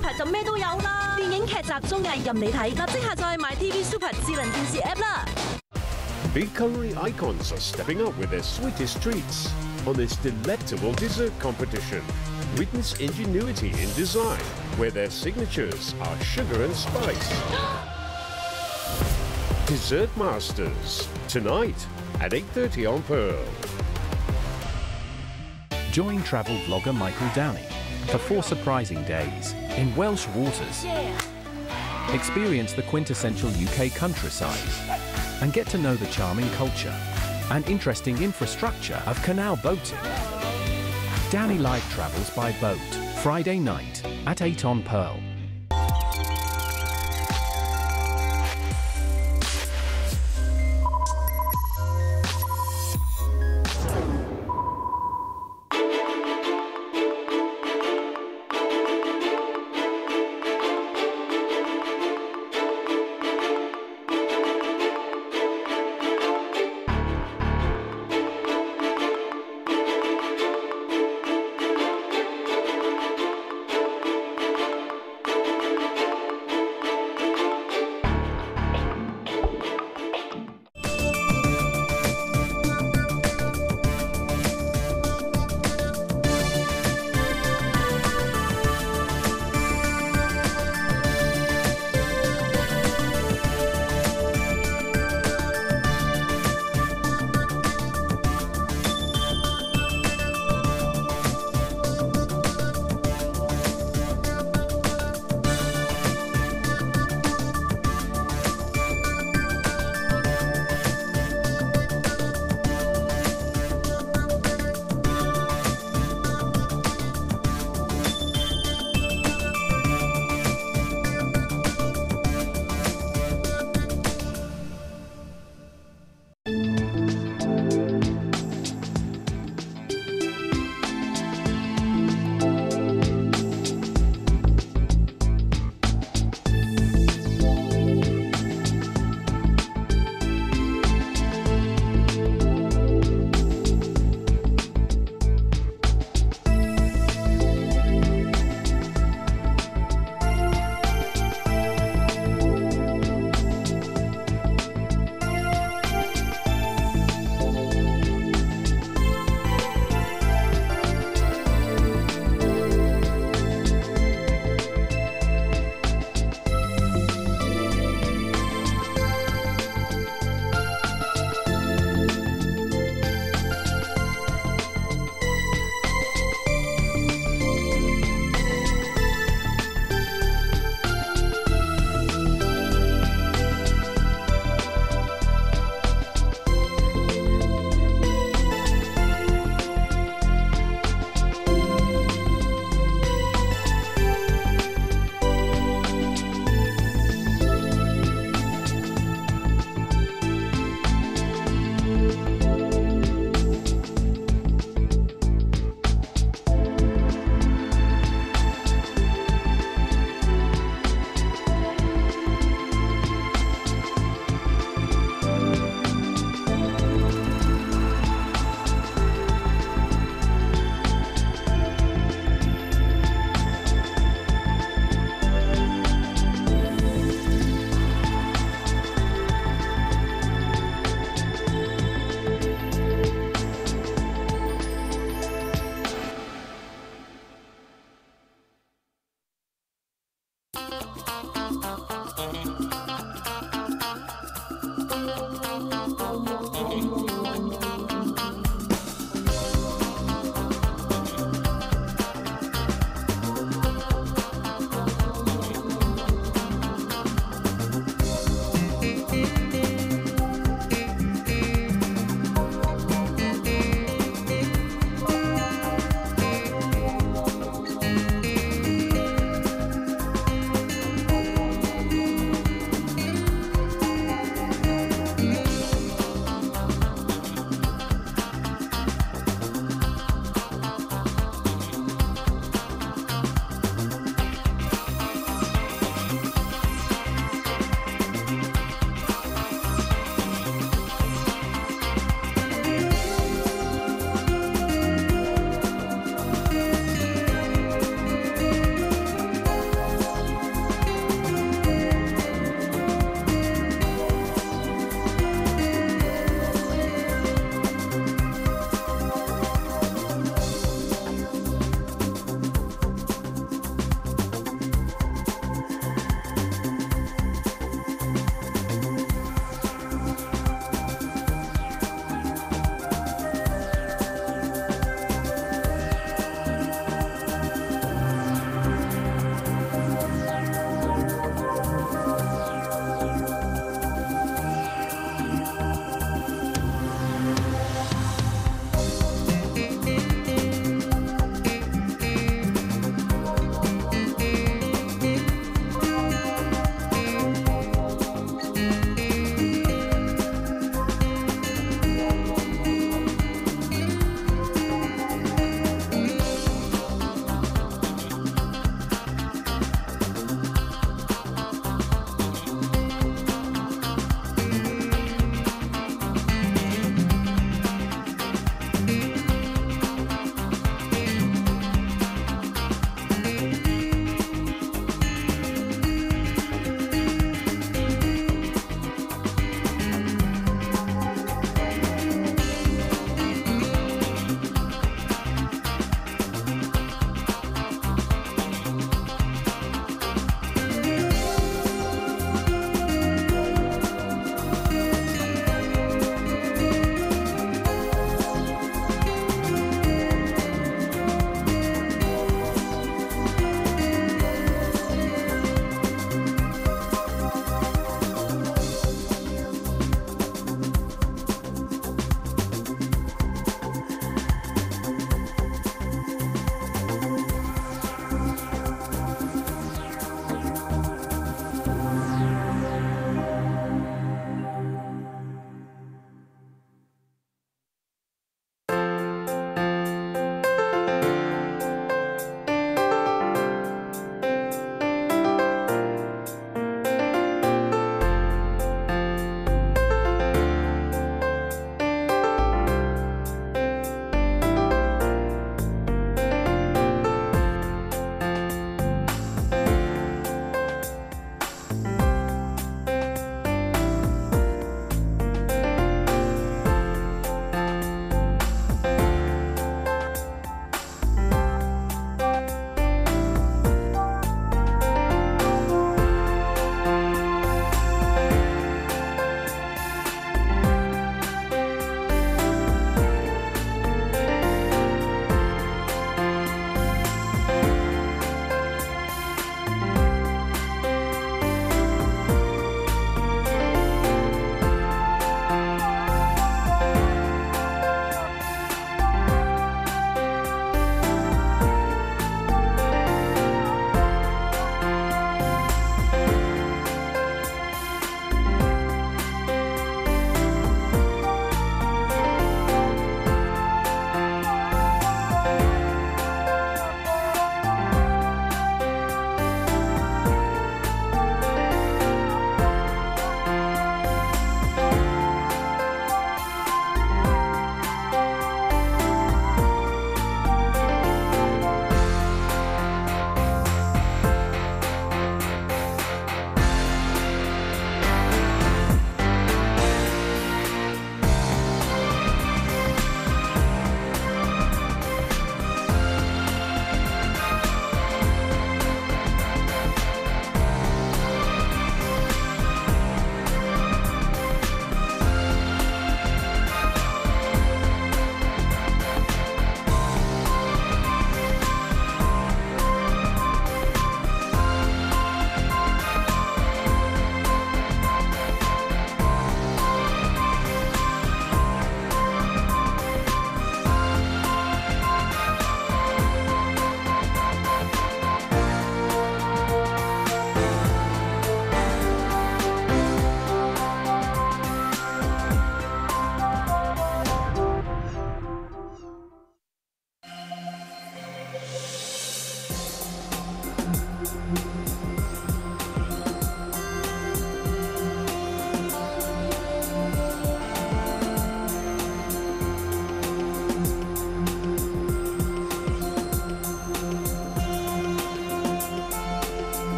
Super 就咩都有啦，電影劇集綜藝任你睇，立即下載 MyTV Super 智能電視 App 啦。Big culinary icons are stepping up with their sweetest treats on this delectable dessert competition. Witness ingenuity in design, where their signatures are sugar and spice. Dessert Masters, tonight at 8:30 on Pearl. Join travel vlogger Michael Downey for 4 surprising days in Welsh waters. Experience the quintessential UK countryside and get to know the charming culture and interesting infrastructure of canal boating. Downey Live travels by boat, Friday night at 8 on Pearl.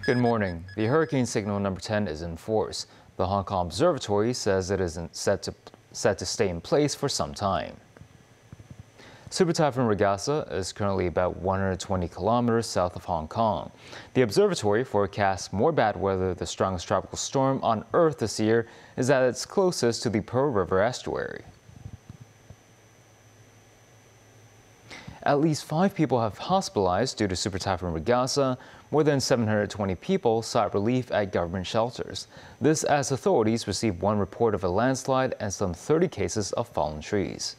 Good morning. The hurricane signal number 10 is in force. The Hong Kong Observatory says it is set to stay in place for some time. Super Typhoon Hvara Jae Sha is currently about 120 kilometers south of Hong Kong. The observatory forecasts more bad weather. The strongest tropical storm on Earth this year is at its closest to the Pearl River estuary. At least 5 people have hospitalized due to Super Typhoon Hvara Jae Sha. More than 720 people sought relief at government shelters. This as authorities received 1 report of a landslide and some 30 cases of fallen trees.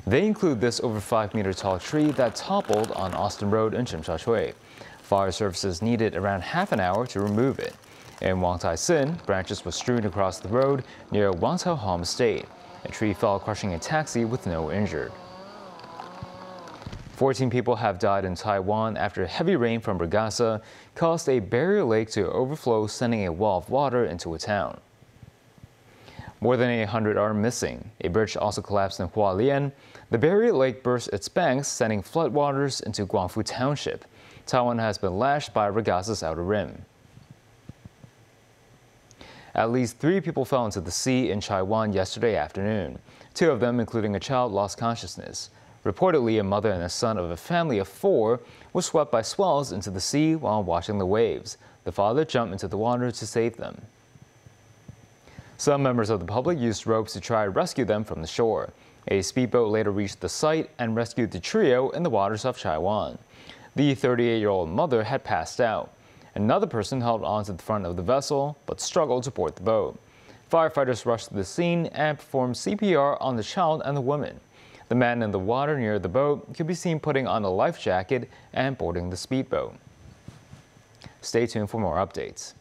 They include this over 5-meter tall tree that toppled on Austin Road in Tsim Sha Tsui. Fire services needed around half an hour to remove it. In Wong Tai Sin, branches were strewn across the road near Wang Tao Home Estate. A tree fell, crushing a taxi with no injured. 14 people have died in Taiwan after heavy rain from Hvara Jae Sha caused a barrier lake to overflow, sending a wall of water into a town. More than 100 are missing. A bridge also collapsed in Hualien. The barrier lake burst its banks, sending floodwaters into Guangfu Township. Taiwan has been lashed by Hvara Jae Sha's outer rim. At least 3 people fell into the sea in Taiwan yesterday afternoon. 2 of them, including a child, lost consciousness. Reportedly, a mother and a son of a family of 4 were swept by swells into the sea while watching the waves. The father jumped into the water to save them. Some members of the public used ropes to try to rescue them from the shore. A speedboat later reached the site and rescued the trio in the waters of Taiwan. The 38-year-old mother had passed out. Another person held on to the front of the vessel but struggled to board the boat. Firefighters rushed to the scene and performed CPR on the child and the woman. The man in the water near the boat could be seen putting on a life jacket and boarding the speedboat. Stay tuned for more updates.